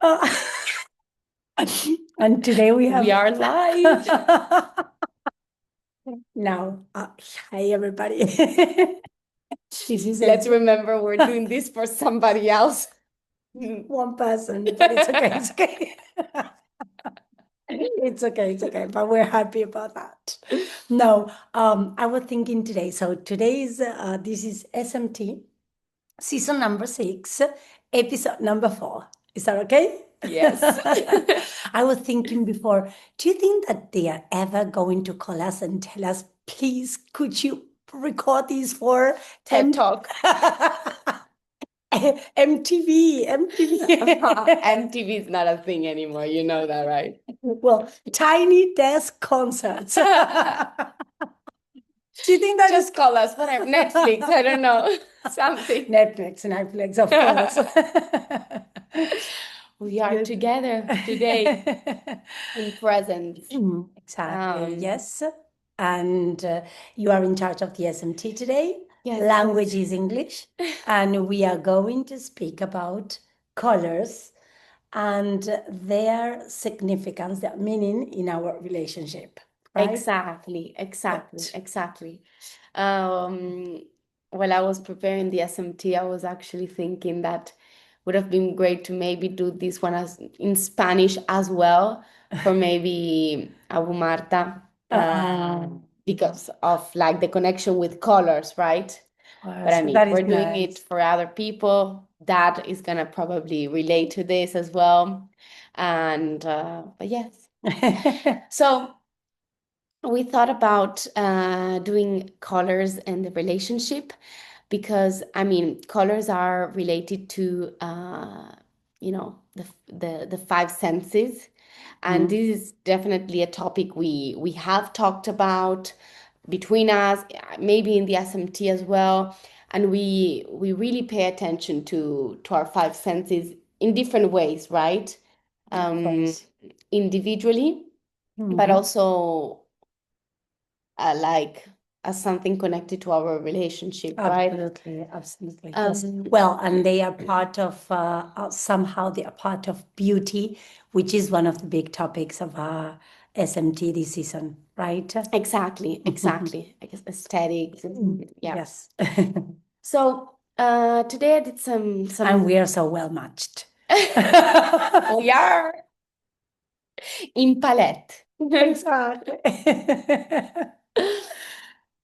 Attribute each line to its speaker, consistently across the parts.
Speaker 1: Uh, and today we have.
Speaker 2: We are live.
Speaker 1: Now, hi everybody. This is
Speaker 2: Let's remember we're doing this for somebody else.
Speaker 1: one person, but it's okay. It's okay. It's okay. It's okay. But we're happy about that. No, I was thinking today. So today is this is SMT season number 6, episode number 4. Is that okay?
Speaker 2: Yes.
Speaker 1: I was thinking before, do you think that they are ever going to call us and tell us, please, could you record these for
Speaker 2: TED Talk.
Speaker 1: MTV?
Speaker 2: MTV is not a thing anymore. You know that, right?
Speaker 1: Well, tiny desk concerts. Do you think that
Speaker 2: Just call us, whatever. Netflix, I don't know. Something.
Speaker 1: Netflix, of course.
Speaker 2: We are together today in presence.
Speaker 1: Exactly, yes. And you are in charge of the SMT today.
Speaker 2: Yes.
Speaker 1: Language is English. And we are going to speak about colors and their significance, their meaning in our relationship. Right?
Speaker 2: Exactly. While I was preparing the SMT, I was actually thinking that would have been great to maybe do this one as in Spanish as well for maybe Abu Marta, because of like the connection with colors, right? But I mean, we're doing it for other people. That is gonna probably relate to this as well. And but yes. So we thought about doing colors and the relationship because I mean colors are related to the five senses, and this is definitely a topic we have talked about between us, maybe in the SMT as well, and we really pay attention to our five senses in different ways, right? Individually, but also like as something connected to our relationship, right?
Speaker 1: Absolutely. Yes. Well, and they are part of somehow they are part of beauty, which is one of the big topics of our SMT this season, right?
Speaker 2: Exactly. I guess aesthetics. Yeah.
Speaker 1: Yes.
Speaker 2: So today I did some.
Speaker 1: And we are so well matched.
Speaker 2: We are in palette.
Speaker 1: Exactly.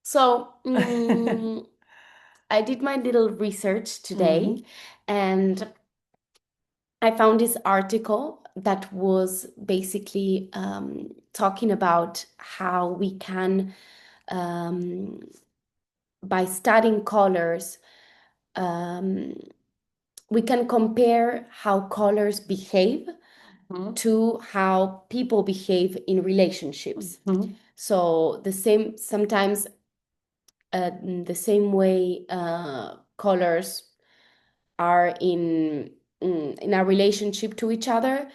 Speaker 2: So I did my little research today, and I found this article that was basically talking about how we can, by studying colors, we can compare how colors behave to how people behave in relationships. So sometimes the same way colors are in our relationship to each other,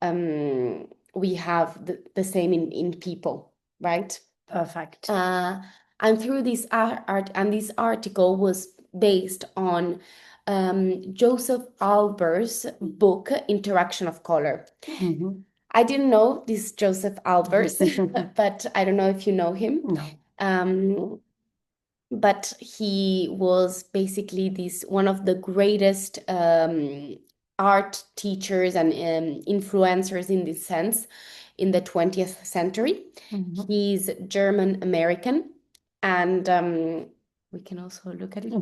Speaker 2: we have the same in people, right?
Speaker 1: Perfect.
Speaker 2: And through this art, and this article was based on Joseph Albers' book, Interaction of Color. I didn't know this Joseph Albers, but I don't know if you know him.
Speaker 1: No.
Speaker 2: But he was basically one of the greatest art teachers and influencers in this sense in the 20th century. He's German American, and we can also look at it.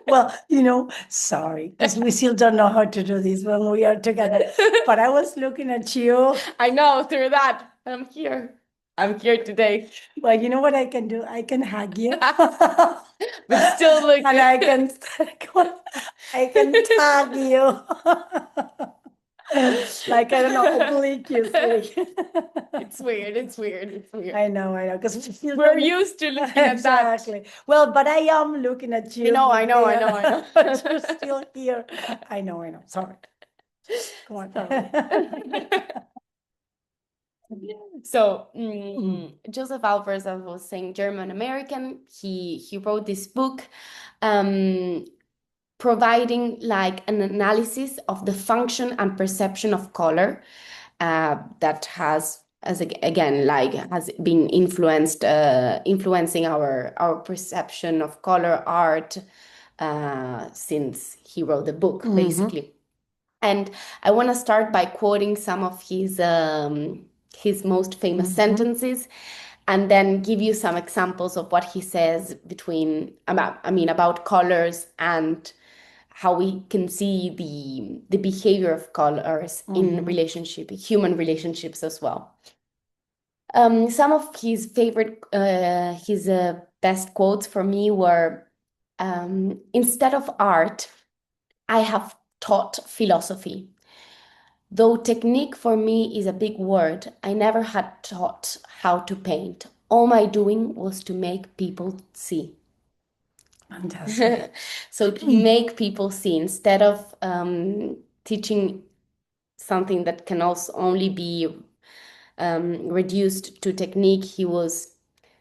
Speaker 1: Well, sorry, because we still don't know how to do this when we are together. But I was looking at you.
Speaker 2: I know, through that. I'm here today.
Speaker 1: Well, you know what I can do? I can hug you.
Speaker 2: But still look.
Speaker 1: And I can tag you. Like, I don't know, obliquously.
Speaker 2: It's weird.
Speaker 1: I know, because
Speaker 2: we're used to looking at that.
Speaker 1: Exactly. Well, but I am looking at you.
Speaker 2: I know.
Speaker 1: But you're still here. I know. Sorry. Come on.
Speaker 2: So Joseph Albers, as I was saying, German American, he wrote this book providing like an analysis of the function and perception of color that has, again, like has been influencing our perception of color art since he wrote the book, basically. And I want to start by quoting some of his most famous sentences, and then give you some examples of what he says about colors and how we can see the behavior of colors in human relationships as well. Some of his best quotes for me were, instead of art, I have taught philosophy. Though technique for me is a big word, I never had taught how to paint. All my doing was to make people see.
Speaker 1: Fantastic.
Speaker 2: So to make people see, instead of teaching something that can also only be reduced to technique, he was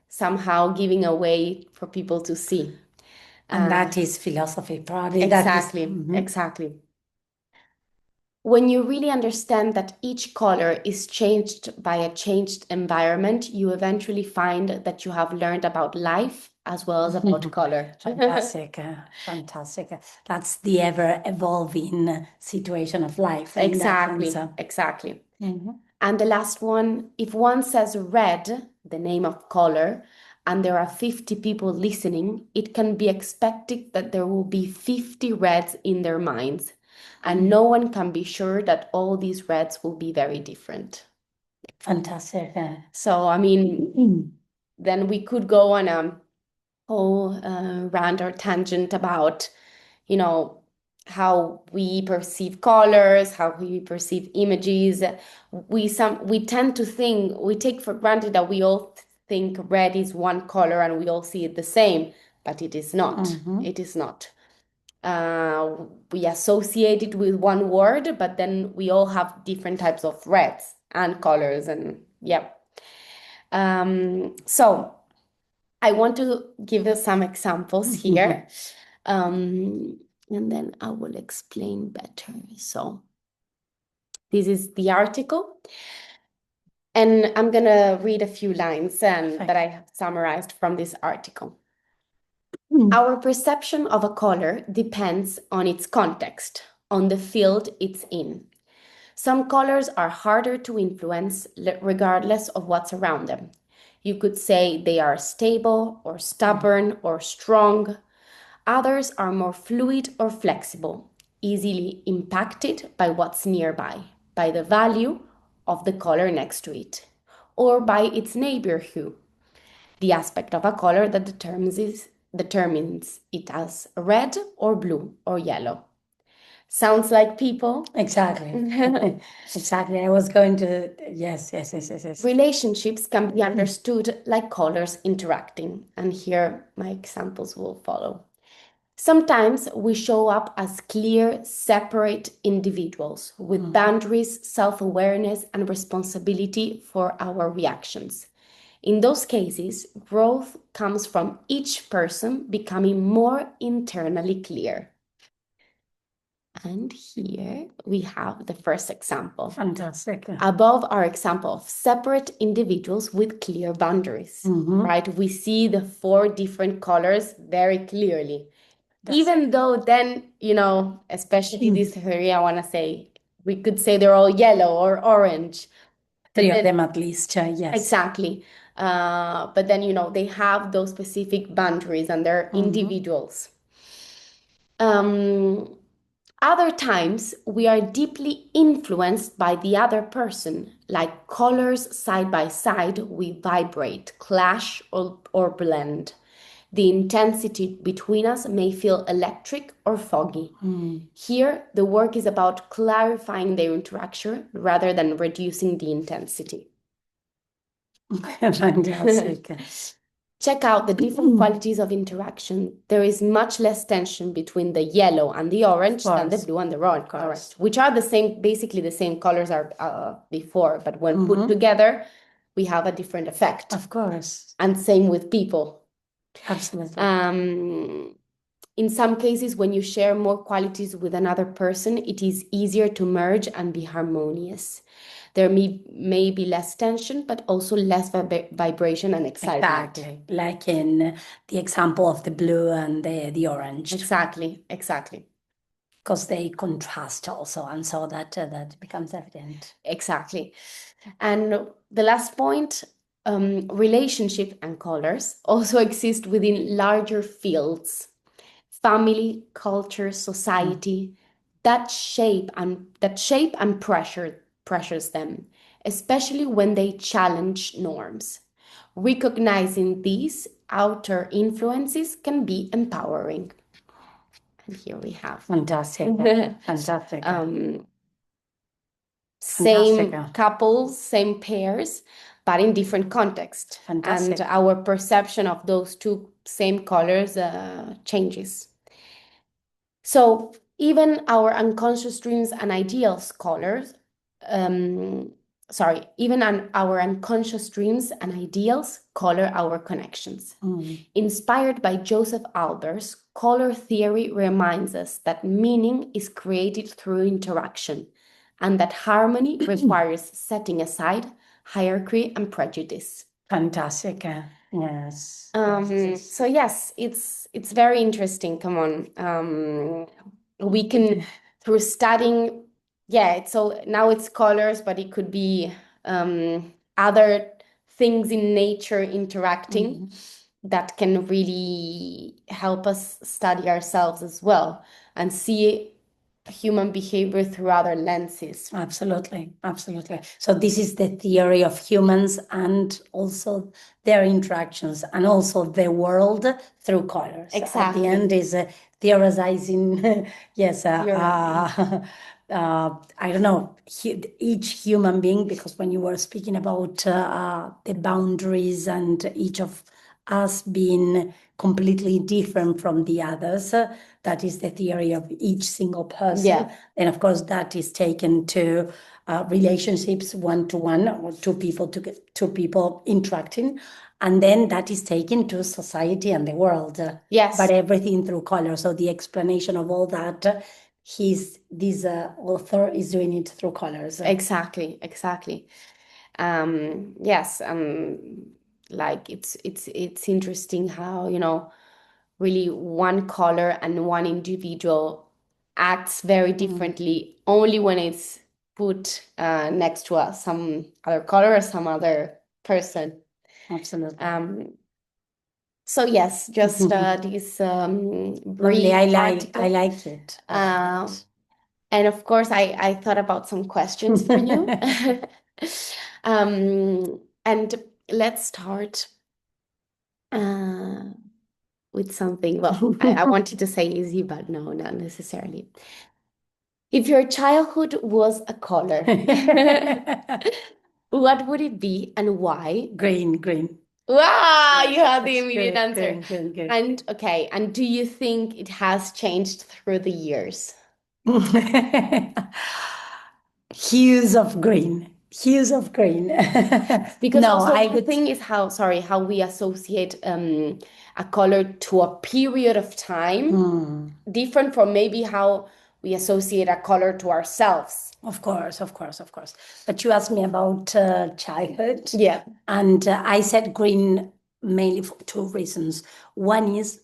Speaker 2: somehow giving a way for people to see.
Speaker 1: And that is philosophy, probably.
Speaker 2: Exactly. When you really understand that each color is changed by a changed environment, you eventually find that you have learned about life as well as about color.
Speaker 1: Fantastic. Fantastic. That's the ever-evolving situation of life.
Speaker 2: Exactly. And the last one, if one says red, the name of color, and there are 50 people listening, it can be expected that there will be 50 reds in their minds. And no one can be sure that all these reds will be very different.
Speaker 1: Fantastic.
Speaker 2: So, I mean, then we could go on a whole rant or tangent about, how we perceive colors, how we perceive images. We take for granted that we all think red is one color and we all see it the same, but it is not. It is not. We associate it with one word, but then we all have different types of reds and colors, and yeah. So I want to give you some examples here, and then I will explain better. So this is the article, and I'm gonna read a few lines that I have summarized from this article. Our perception of a color depends on its context, on the field it's in. Some colors are harder to influence regardless of what's around them. You could say they are stable or stubborn or strong. Others are more fluid or flexible, easily impacted by what's nearby, by the value of the color next to it, or by its neighbor hue, the aspect of a color that determines it as red or blue or yellow. Sounds like people?
Speaker 1: Exactly. Exactly. I was going to, yes.
Speaker 2: Relationships can be understood like colors interacting, and here my examples will follow. Sometimes we show up as clear, separate individuals with boundaries, self-awareness, and responsibility for our reactions. In those cases, growth comes from each person becoming more internally clear. And here we have the first example.
Speaker 1: Fantastic.
Speaker 2: Above our example of separate individuals with clear boundaries, right? We see the 4 different colors very clearly. Even though then, especially this area, I want to say, we could say they're all yellow or orange.
Speaker 1: 3 of them at least, yes.
Speaker 2: Exactly. But then, they have those specific boundaries and they're individuals. Other times, we are deeply influenced by the other person, like colors side by side, we vibrate, clash, or blend. The intensity between us may feel electric or foggy. Here, the work is about clarifying their interaction rather than reducing the intensity.
Speaker 1: Fantastic.
Speaker 2: Check out the different qualities of interaction. There is much less tension between the yellow and the orange than the blue and the orange, which are basically the same colors are before, but when put together, we have a different effect.
Speaker 1: Of course.
Speaker 2: And same with people.
Speaker 1: Absolutely.
Speaker 2: in some cases, when you share more qualities with another person, it is easier to merge and be harmonious. There may be less tension, but also less vibration and excitement.
Speaker 1: Exactly. Like in the example of the blue and the orange.
Speaker 2: Exactly, exactly.
Speaker 1: Because they contrast also, and so that becomes evident.
Speaker 2: Exactly. And the last point, relationship and colors also exist within larger fields, family, culture, society, that shape and pressures them, especially when they challenge norms. Recognizing these outer influences can be empowering. And here we have
Speaker 1: Fantastic. Fantastic.
Speaker 2: same
Speaker 1: Fantastic.
Speaker 2: couples, same pairs, but in different contexts.
Speaker 1: Fantastic.
Speaker 2: And our perception of those two same colors changes. So even our unconscious dreams and ideals colors, even our unconscious dreams and ideals color our connections. Inspired by Joseph Albers, color theory reminds us that meaning is created through interaction and that harmony requires setting aside hierarchy and prejudice.
Speaker 1: Fantastic. Yes.
Speaker 2: So yes, it's very interesting. Come on. We can through studying, so now it's colors, but it could be other things in nature interacting that can really help us study ourselves as well and see human behavior through other lenses.
Speaker 1: Absolutely, absolutely. So this is the theory of humans and also their interactions and also the world through colors.
Speaker 2: Exactly.
Speaker 1: At the end is theorizing, yes, I don't know, each human being, because when you were speaking about the boundaries and each of us being completely different from the others, that is the theory of each single person.
Speaker 2: Yeah.
Speaker 1: And of course, that is taken to relationships one to one or two people interacting. And then that is taken to society and the world.
Speaker 2: Yes.
Speaker 1: But everything through color. So the explanation of all that, this author is doing it through colors.
Speaker 2: Exactly. Yes. Like it's interesting how, really one color and one individual acts very differently only when it's put next to some other color or some other person.
Speaker 1: Absolutely.
Speaker 2: So yes, just this
Speaker 1: Lovely.
Speaker 2: brief
Speaker 1: I
Speaker 2: article.
Speaker 1: like it.
Speaker 2: And of course, I thought about some questions for you. And let's start with something. Well, I wanted to say easy, but no, not necessarily. If your childhood was a color, what would it be and why?
Speaker 1: Green.
Speaker 2: Wow, you have the
Speaker 1: That's
Speaker 2: immediate
Speaker 1: good,
Speaker 2: answer.
Speaker 1: good.
Speaker 2: And okay, and do you think it has changed through the years?
Speaker 1: Hues of green.
Speaker 2: Because
Speaker 1: No,
Speaker 2: also
Speaker 1: I
Speaker 2: the
Speaker 1: would.
Speaker 2: thing is how we associate a color to a period of time, different from maybe how we associate a color to ourselves.
Speaker 1: Of course. But you asked me about childhood.
Speaker 2: Yeah.
Speaker 1: And I said green mainly for two reasons. One is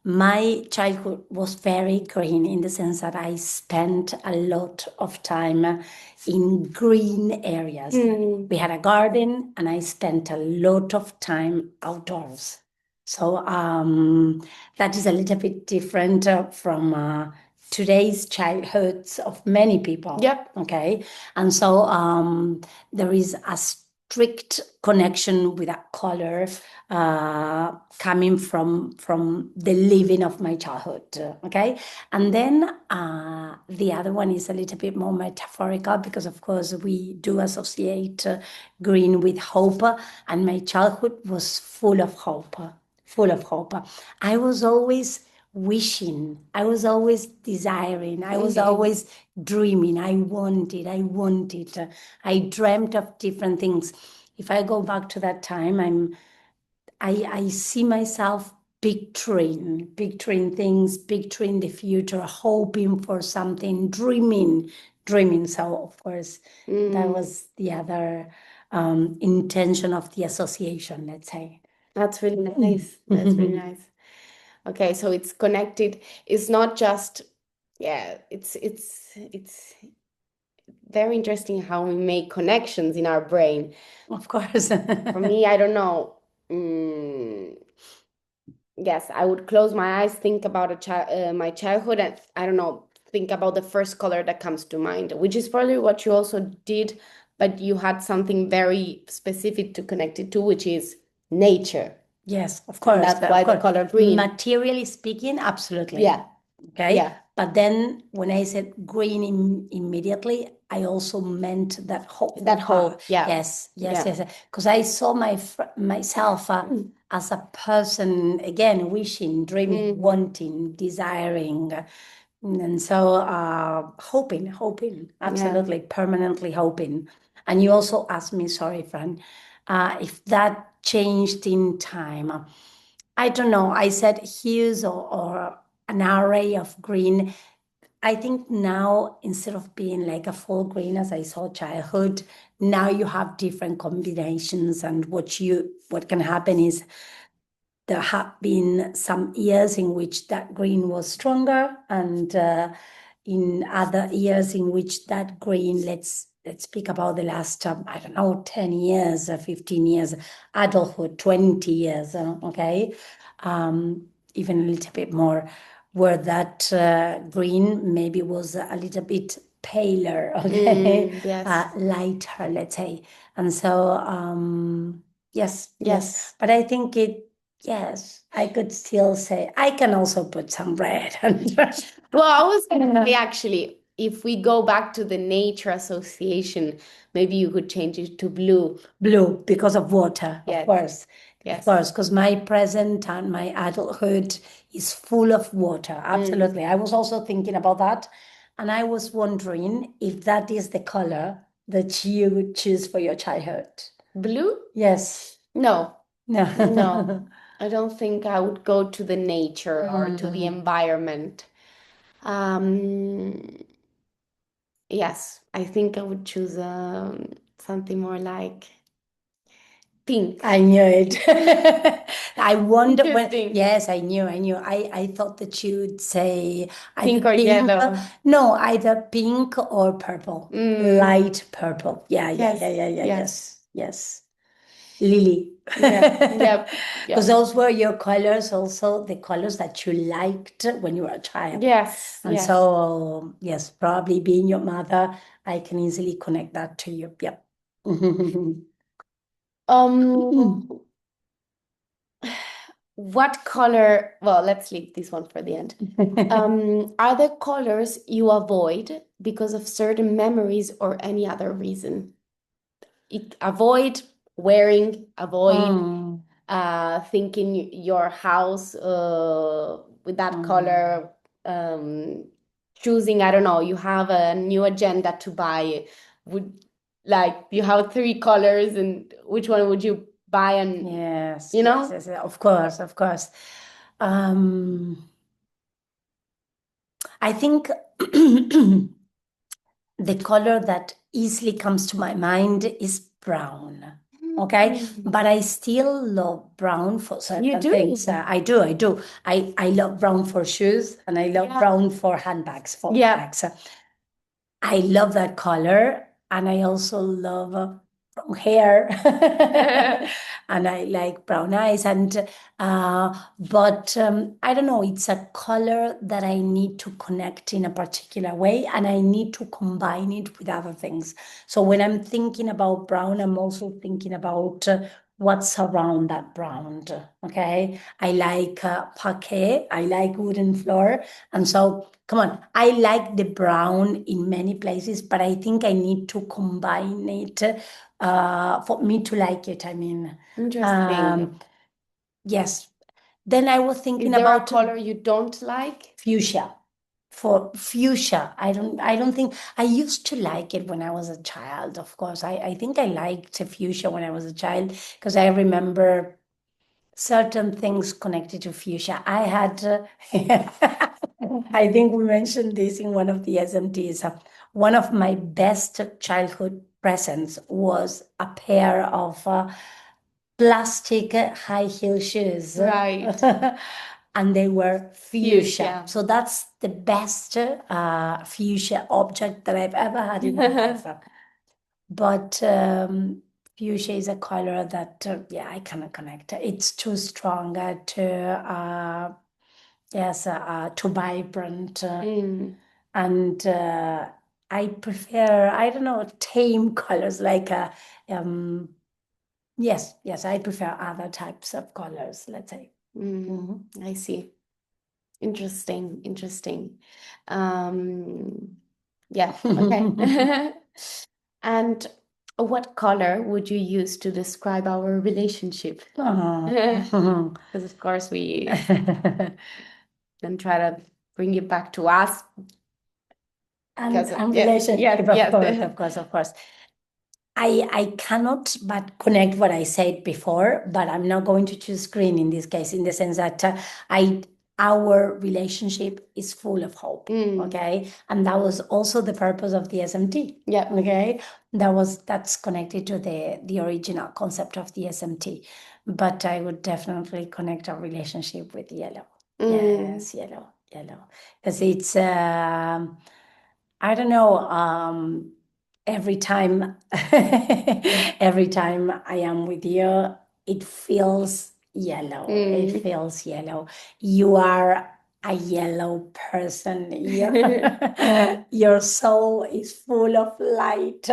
Speaker 1: my childhood was very green in the sense that I spent a lot of time in green areas. We had a garden and I spent a lot of time outdoors. So that is a little bit different from today's childhoods of many people.
Speaker 2: Yep.
Speaker 1: Okay. And so there is a strict connection with a color coming from the living of my childhood. Okay. And then the other one is a little bit more metaphorical because, of course, we do associate green with hope. And my childhood was full of hope. I was always wishing, I was always desiring, I was always dreaming. I wanted. I dreamt of different things. If I go back to that time, I see myself picturing things, picturing the future, hoping for something, dreaming. So, of course, that was the other intention of the association, let's say.
Speaker 2: That's really nice. That's really nice. Okay, so it's connected. It's not just, yeah, it's very interesting how we make connections in our brain.
Speaker 1: Of course.
Speaker 2: For me, I don't know. Yes, I would close my eyes, think about my childhood, and I don't know, think about the first color that comes to mind, which is probably what you also did, but you had something very specific to connect it to, which is nature.
Speaker 1: Yes, of
Speaker 2: And
Speaker 1: course.
Speaker 2: that's why the color green.
Speaker 1: Materially speaking, absolutely.
Speaker 2: Yeah,
Speaker 1: Okay.
Speaker 2: yeah,
Speaker 1: But then when I said green immediately, I also meant that hopeful
Speaker 2: that
Speaker 1: part.
Speaker 2: hope. Yeah,
Speaker 1: Yes, yes,
Speaker 2: yeah.
Speaker 1: yes. Because I saw myself as a person, again, wishing, dreaming, wanting, desiring. And so hoping, absolutely, permanently hoping. And you also asked me, sorry, Fran, if that changed in time. I don't know. I said hues or an array of green. I think now, instead of being like a full green as I saw childhood, now you have different combinations. And what can happen is there have been some years in which that green was stronger, and in other years in which that green, let's speak about the last, I don't know, 10 years, 15 years, adulthood, 20 years, okay? Even a little bit more, where that green maybe was a little bit paler, okay?
Speaker 2: Yes.
Speaker 1: Lighter, let's say. And so, yes.
Speaker 2: Yes.
Speaker 1: But I think yes, I could still say I can also put some red under.
Speaker 2: Well, I was gonna say actually, if we go back to the nature association, maybe you could change it to blue.
Speaker 1: Blue because of water, of
Speaker 2: Yes.
Speaker 1: course.
Speaker 2: Yes.
Speaker 1: Of course, because my present and my adulthood is full of water. Absolutely. I was also thinking about that. And I was wondering if that is the color that you would choose for your childhood.
Speaker 2: Blue?
Speaker 1: Yes.
Speaker 2: No,
Speaker 1: No.
Speaker 2: no. I don't think I would go to the nature or to the environment. Um, yes, I think I would choose something more like pink.
Speaker 1: I knew it. I wonder when,
Speaker 2: Interesting.
Speaker 1: yes, I knew. I thought that you would say
Speaker 2: Pink
Speaker 1: either
Speaker 2: or
Speaker 1: pink,
Speaker 2: yellow.
Speaker 1: no, either pink or purple, light purple. Yeah,
Speaker 2: Yes,
Speaker 1: yes, yes. Lily.
Speaker 2: yeah, yeah,
Speaker 1: Because
Speaker 2: yeah.
Speaker 1: those were your colors, also the colors that you liked when you were a child.
Speaker 2: Yes,
Speaker 1: And
Speaker 2: yes.
Speaker 1: so, yes, probably being your mother, I can easily connect that to you. Yep.
Speaker 2: Um, what color? Well, let's leave this one for the end. Are there colors you avoid because of certain memories or any other reason? Avoid wearing, avoid thinking your house with that color, choosing, I don't know, you have a new agenda to buy. Would like you have three colors and which one would you buy? And
Speaker 1: Yes,
Speaker 2: you know?
Speaker 1: yes, of course, of course. I think the color that easily comes to my mind is brown. Okay, but I still love brown for
Speaker 2: You
Speaker 1: certain
Speaker 2: do?
Speaker 1: things. I do, I do. I love brown for shoes, and I love brown for handbags, for
Speaker 2: Yeah.
Speaker 1: bags. I love that color, and I also love brown hair, and I like brown eyes. And but I don't know. It's a color that I need to connect in a particular way, and I need to combine it with other things. So when I'm thinking about brown, I'm also thinking about what's around that brown. Okay, I like parquet. I like wooden floor, and so. Come on, I like the brown in many places, but I think I need to combine it for me to like it. I mean,
Speaker 2: Interesting.
Speaker 1: yes. Then I was
Speaker 2: Is
Speaker 1: thinking
Speaker 2: there a
Speaker 1: about
Speaker 2: color you don't like?
Speaker 1: fuchsia. For fuchsia, I don't think I used to like it when I was a child, of course. I think I liked fuchsia when I was a child because I remember certain things connected to fuchsia. I had, I think we mentioned this in one of the SMTs. One of my best childhood presents was a pair of plastic high heel shoes.
Speaker 2: Right.
Speaker 1: And they were fuchsia.
Speaker 2: Fuchsia.
Speaker 1: So that's the best fuchsia object that I've ever had in my life. But fuchsia is a color that, yeah, I cannot connect. It's too strong, too vibrant.
Speaker 2: Mm.
Speaker 1: And I prefer, I don't know, tame colors like, yes, I prefer other types of colors, let's say.
Speaker 2: I see. Interesting, interesting. Um, yeah, okay. And what color would you use to describe our relationship? Because of course we then try to bring it back to us.
Speaker 1: And
Speaker 2: Yeah,
Speaker 1: relationship,
Speaker 2: yes.
Speaker 1: of course, of course. I cannot but connect what I said before, but I'm not going to choose green in this case, in the sense that our relationship is full of hope. Okay. And that was also the purpose of the SMT.
Speaker 2: Yeah.
Speaker 1: Okay. That's connected to the original concept of the SMT. But I would definitely connect our relationship with yellow. Yes, yellow. Because it's I don't know, every time every time I am with you, it feels yellow. It feels yellow. You are a yellow person. Your soul is full of light.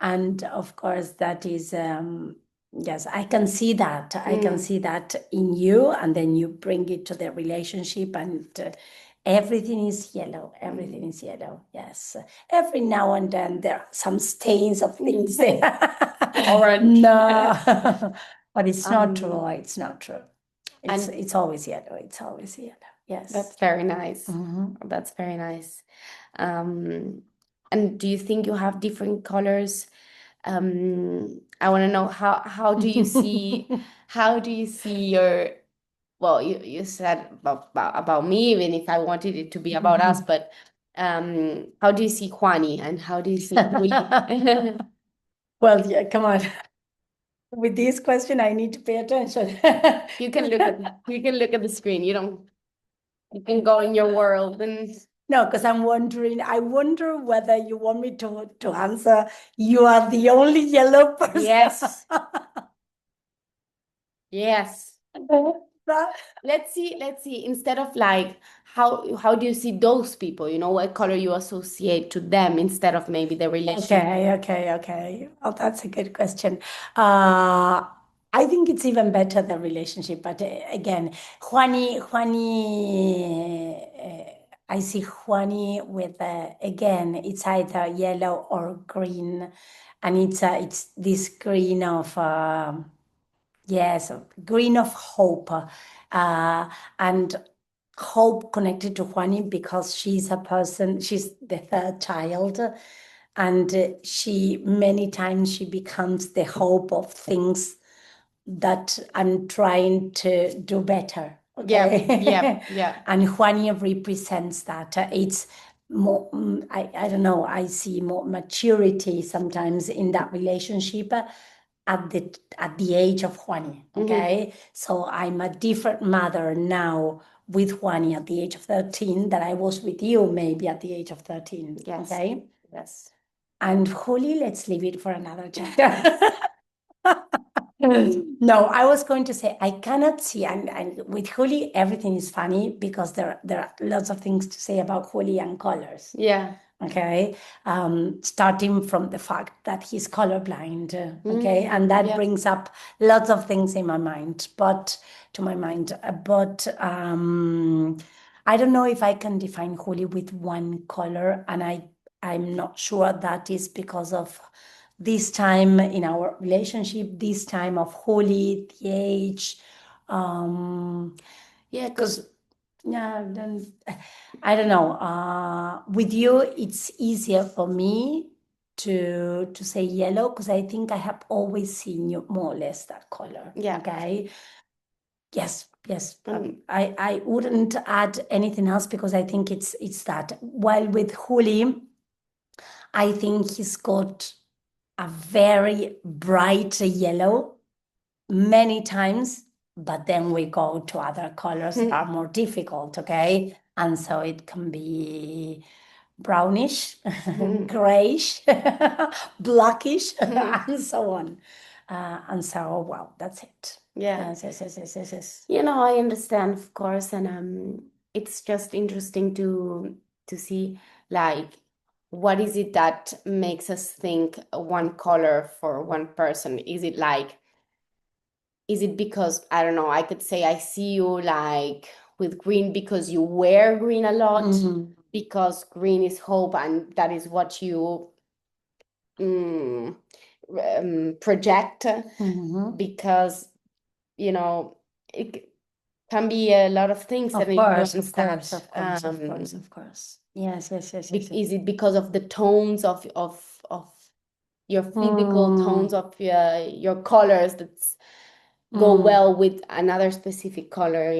Speaker 1: And of course, that is, yes, I can see that. I can see that in you, and then you bring it to the relationship, and everything is yellow. Everything is yellow. Yes. Every now and then there are some stains of things there.
Speaker 2: Orange.
Speaker 1: No, but it's not true. It's not true.
Speaker 2: And
Speaker 1: It's always yellow. It's always yellow. Yes.
Speaker 2: that's very nice. That's very nice. And do you think you have different colors? I want to know how do you see your, well, you said about me, even if I wanted it to be about us, but how do you see Juani and how do you see Juli?
Speaker 1: Well, yeah, come on. With this question, I need to pay attention.
Speaker 2: You can look at the screen. You can go in your world and
Speaker 1: No, because I'm wondering, I wonder whether you want me to answer, you are the only yellow person.
Speaker 2: yes. Yes.
Speaker 1: That-
Speaker 2: Let's see. Instead of like, how do you see those people? You know, what color you associate to them instead of maybe the relationship.
Speaker 1: Okay. Well, that's a good question. I think it's even better the relationship, but again, I see Juani with again, it's either yellow or green, and it's this green of yes, green of hope, and hope connected to Juani because she's a person, she's the third child, and she many times she becomes the hope of things that I'm trying to do better. Okay.
Speaker 2: Yeah.
Speaker 1: And Juania represents that. It's more, I don't know, I see more maturity sometimes in that relationship at the age of Juani. Okay. So I'm a different mother now with Juani at the age of 13 than I was with you maybe at the age of 13.
Speaker 2: Yes.
Speaker 1: Okay.
Speaker 2: Yes.
Speaker 1: And Juli, let's leave it for another chapter. No, I was going to say I cannot see, and with Juli, everything is funny because there are lots of things to say about Juli and colors.
Speaker 2: Yeah.
Speaker 1: Okay. Starting from the fact that he's colorblind. Okay. And that brings up lots of things in my mind, but I don't know if I can define Juli with one color, and I'm not sure that is because of this time in our relationship, this time of Juli, the age.
Speaker 2: Yeah, because
Speaker 1: Yeah, then I don't know. With you, it's easier for me to say yellow because I think I have always seen you more or less that color.
Speaker 2: Yeah.
Speaker 1: Okay. Yes, yes.
Speaker 2: Mm.
Speaker 1: I wouldn't add anything else because I think it's that. While with Juli, I think he's got a very bright yellow many times, but then we go to other colors that are more difficult, okay? And so it can be brownish, grayish, blackish, and so on. And so, well, that's it.
Speaker 2: Yeah.
Speaker 1: Yes, yes, yes, yes, yes, yes.
Speaker 2: I understand, of course, and it's just interesting to see like what is it that makes us think one color for one person? Is it because, I don't know, I could say I see you like with green because you wear green a lot, because green is hope and that is what you project, because, it can be a lot of things that
Speaker 1: Of course,
Speaker 2: influence
Speaker 1: of course,
Speaker 2: that.
Speaker 1: of course, of course, of course. Yes, yes, yes, yes, yes.
Speaker 2: Is it because of the tones of your physical tones of your colors that go well with another specific color,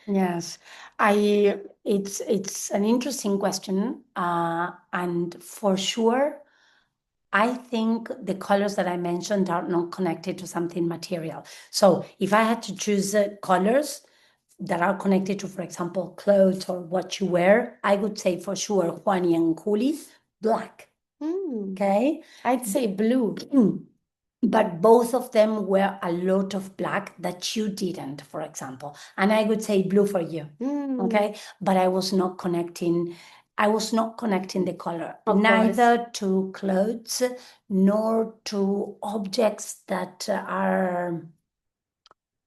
Speaker 1: Yes, it's an interesting question, and for sure, I think the colors that I mentioned are not connected to something material. So if I had to choose colors that are connected to, for example, clothes or what you wear, I would say for sure Juani and Juli, black. Okay.
Speaker 2: I'd say blue.
Speaker 1: But both of them wear a lot of black that you didn't, for example. And I would say blue for you. Okay. But I was not connecting the color,
Speaker 2: Of course.
Speaker 1: neither to clothes nor to objects that are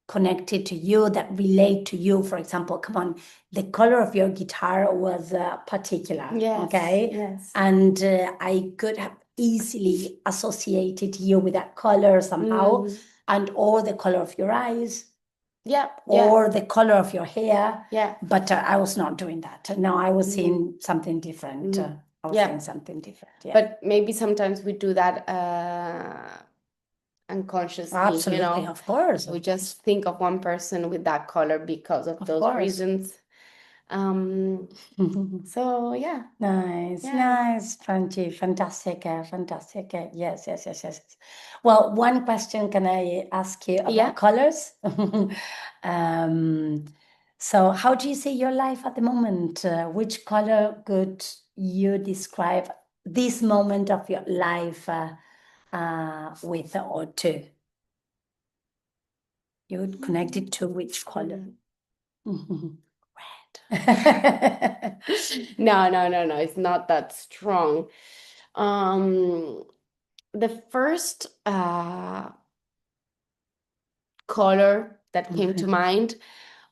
Speaker 1: connected to you, that relate to you. For example, come on, the color of your guitar was particular.
Speaker 2: Yes,
Speaker 1: okay.
Speaker 2: yes.
Speaker 1: And I could have easily associated you with that color somehow, and or the color of your eyes,
Speaker 2: Yeah,
Speaker 1: or the color of your hair.
Speaker 2: yeah.
Speaker 1: But I was not doing that. No, I was seeing something different. I was seeing something different. Yeah.
Speaker 2: But maybe sometimes we do that unconsciously,
Speaker 1: Absolutely, of course.
Speaker 2: We just think of one person with that color because of those
Speaker 1: course.
Speaker 2: reasons. So yeah.
Speaker 1: Nice,
Speaker 2: Yeah.
Speaker 1: nice, Franchi, fantastic, fantastic. Yes, yes, yes, yes. Well, one question can I ask you about
Speaker 2: Yeah.
Speaker 1: colors? So how do you see your life at the moment? Which color could you describe this moment of your life with or to? You would connect it to which color? Red.
Speaker 2: No, it's not that strong. The first color that came to mind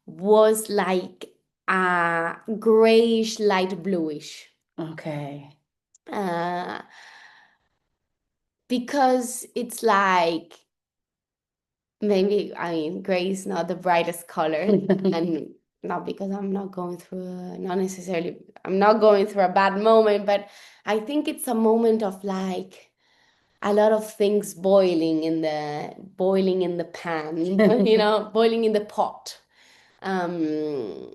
Speaker 2: was like a grayish, light bluish.
Speaker 1: Okay.
Speaker 2: Because it's like, maybe, I mean, gray is not the brightest color, and not because I'm not going through, not necessarily, I'm not going through a bad moment, but I think it's a moment of like a lot of things boiling in the pan, boiling in the pot. And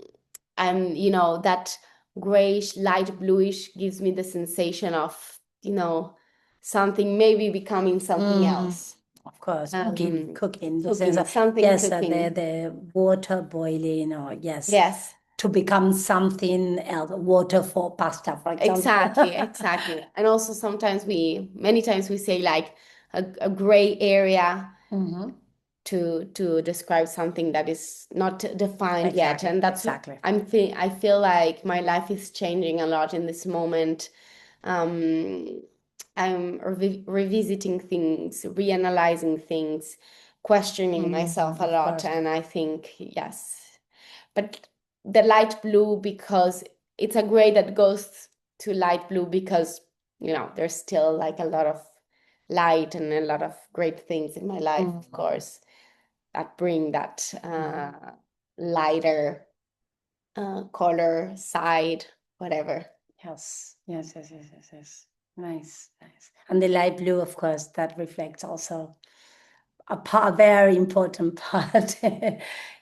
Speaker 2: that grayish, light bluish gives me the sensation of, something maybe becoming something else.
Speaker 1: Of course, cooking,
Speaker 2: Cooking,
Speaker 1: something yes,
Speaker 2: cooking.
Speaker 1: the water boiling, or yes,
Speaker 2: Yes,
Speaker 1: to become something else, water for pasta, for example.
Speaker 2: exactly. And also many times we say like a gray area to describe something that is not defined yet. And that's
Speaker 1: exactly.
Speaker 2: I feel like my life is changing a lot in this moment. I'm revisiting things, reanalyzing things, questioning myself a lot. And I think, yes. But the light blue, because it's a gray that goes to light blue because, there's still like a lot of light and a lot of great things in my life, of course, that bring that lighter color side, whatever.
Speaker 1: Yes, yes, yes, yes, yes, yes. Nice, nice. And the light blue, of course, that reflects also very important part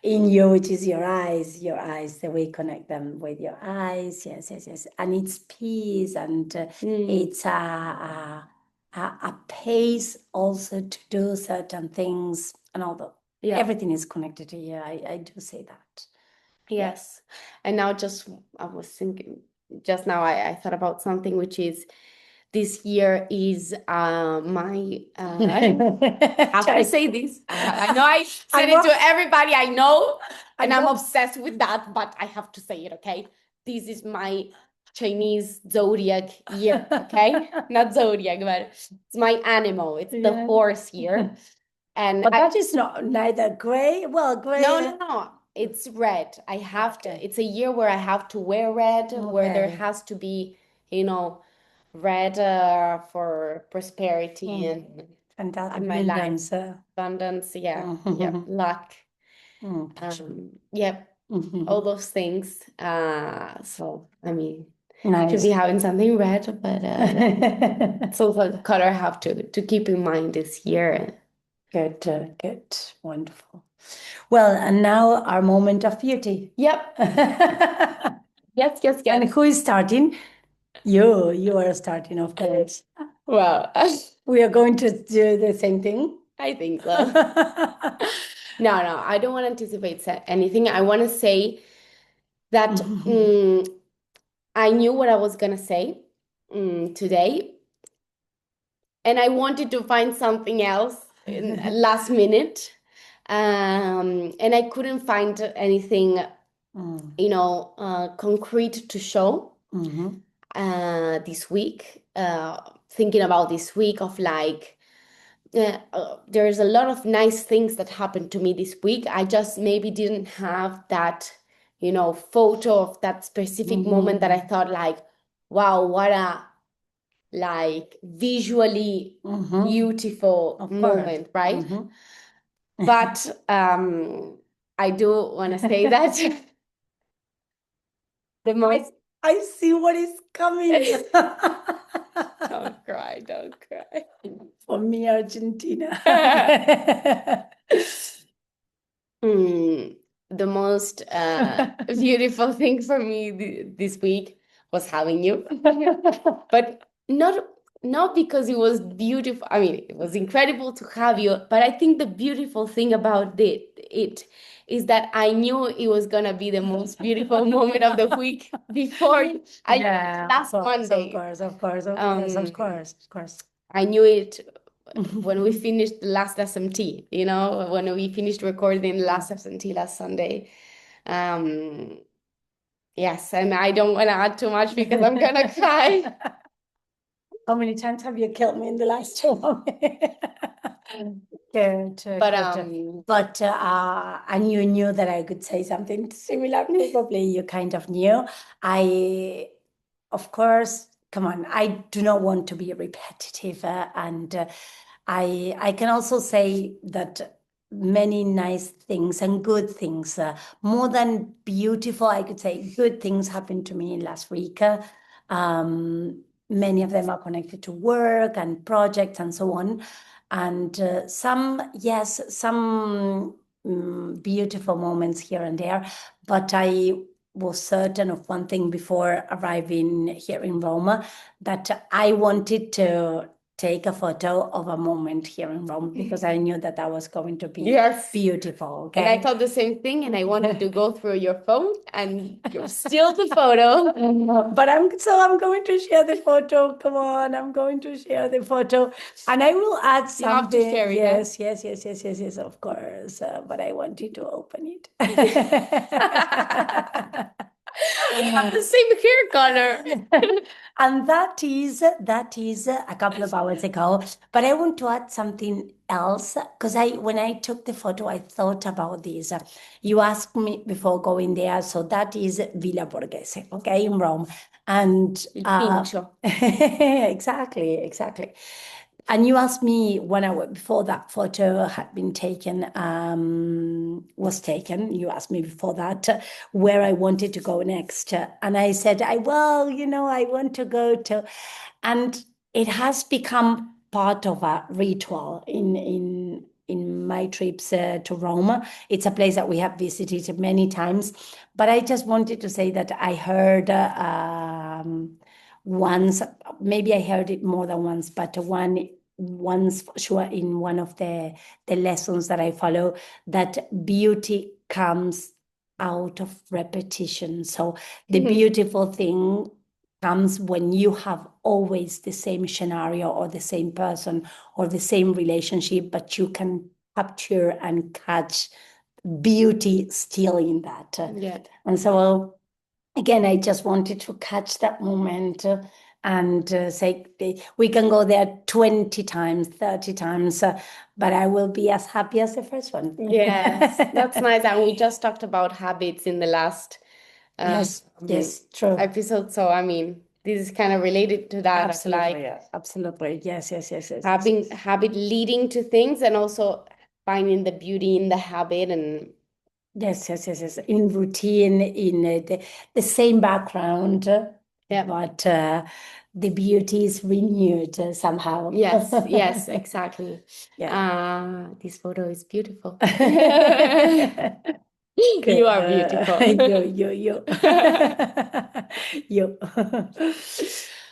Speaker 1: in you, which is your eyes, the way you connect them with your eyes. Yes, yes, yes. And it's peace and it's a pace also to do certain things and all that.
Speaker 2: Yeah.
Speaker 1: Everything is connected to you. I do say that.
Speaker 2: Yes. And now I was thinking, just now I thought about something, which is this year is my I have to say this. I know I said it to everybody I know, and I'm obsessed with that, but I have to say it, okay? This is my Chinese zodiac year, okay? Not zodiac, but it's my animal. It's the horse year. And
Speaker 1: But that is not neither gray. Well, gray.
Speaker 2: No. It's red. I have to. It's a year where I have to wear red, where there has to be, red for prosperity and my life, abundance. Yeah, yeah, luck. Yep, all those things. So I mean, should be having something red, but it's also the color I have to keep in mind this year.
Speaker 1: Good, good, wonderful. Well, and now our moment of beauty.
Speaker 2: Yep. Yes, yes, yes.
Speaker 1: And who is starting? You are starting, of course.
Speaker 2: Well,
Speaker 1: we are going to do the same thing.
Speaker 2: I think so. No, I don't want to anticipate anything. I want to say that I knew what I was going to say today, and I wanted to find something else in last minute, and I couldn't find anything, concrete to show this week. Thinking about this week of like, there's a lot of nice things that happened to me this week. I just maybe didn't have that, photo of that specific moment that I thought like, wow, what a like visually beautiful moment, right? But I do want to say that the most
Speaker 1: I see what is coming.
Speaker 2: Don't cry, don't cry.
Speaker 1: For me, Argentina.
Speaker 2: The most beautiful thing for me this week was having you. But not because it was beautiful. I mean, it was incredible to have you, but I think the beautiful thing about it is that I knew it was gonna be the most beautiful moment of the week before last Monday.
Speaker 1: Of course.
Speaker 2: I knew it when we finished the last SMT, when we finished recording the last SMT last Sunday. Yes, and I don't want to add too much because I'm gonna cry.
Speaker 1: How many times have you killed me in the last 2 Good. But and you knew that I could say something similar. Probably you kind of knew. Of course, come on. I do not want to be repetitive, and I can also say that many nice things and good things, more than beautiful, I could say good things happened to me last week. Many of them are connected to work and projects and so on. And some beautiful moments here and there. But I was certain of one thing before arriving here in Rome, that I wanted to take a photo of a moment here in Rome because I knew that was going to be beautiful. Okay.
Speaker 2: And I thought the same thing, and I wanted to go through your phone, and you're still the photo.
Speaker 1: But I'm going to share the photo. Come on, I'm going to share the photo, and I will add something.
Speaker 2: You have to share it.
Speaker 1: Yes, of course. But I want you to open it.
Speaker 2: We have the same hair color.
Speaker 1: And that is a couple of hours ago. But I want to add something else because when I took the photo, I thought about this. You asked me before going there, so that is Villa Borghese, okay, in Rome, and exactly. And you asked me 1 hour before that photo had been taken, you asked me before that where I wanted to go next. And I said, I want to go to, and it has become part of a ritual in in my trips to Rome. It's a place that we have visited many times. But I just wanted to say that I heard once, maybe I heard it more than once, but once for sure in one of the lessons that I follow, that beauty comes out of repetition. So the beautiful thing comes when you have always the same scenario or the same person or the same relationship, but you can capture and catch beauty still in that.
Speaker 2: Yeah.
Speaker 1: And so, again, I just wanted to catch that moment and say we can go there 20 times, 30 times, but I will be as happy as the first one.
Speaker 2: Yes, that's nice. And we just talked about habits in the last
Speaker 1: Yes, yes, true.
Speaker 2: episode. So, I mean, this is kind of related to that, of
Speaker 1: Absolutely,
Speaker 2: like
Speaker 1: yeah, absolutely. Yes, yes, yes, yes.
Speaker 2: having habit leading to things and also finding the beauty in the habit and
Speaker 1: Yes, yes, yes, yes. In routine, in the same background,
Speaker 2: yeah.
Speaker 1: but the beauty is renewed somehow.
Speaker 2: Yes, yes, exactly.
Speaker 1: Yeah.
Speaker 2: This photo is beautiful.
Speaker 1: Good.
Speaker 2: You are beautiful.
Speaker 1: You. You.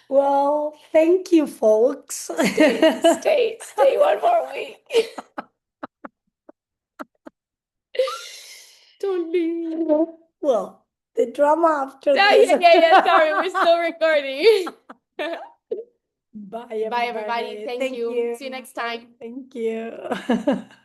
Speaker 1: Well, thank you, folks.
Speaker 2: Stay one more week. Don't leave.
Speaker 1: Well, the drama after
Speaker 2: Yeah,
Speaker 1: this.
Speaker 2: yeah. Sorry, we're still recording.
Speaker 1: Bye,
Speaker 2: Bye, everybody.
Speaker 1: everybody.
Speaker 2: Thank
Speaker 1: Thank
Speaker 2: you.
Speaker 1: you.
Speaker 2: See you next time.
Speaker 1: Thank you.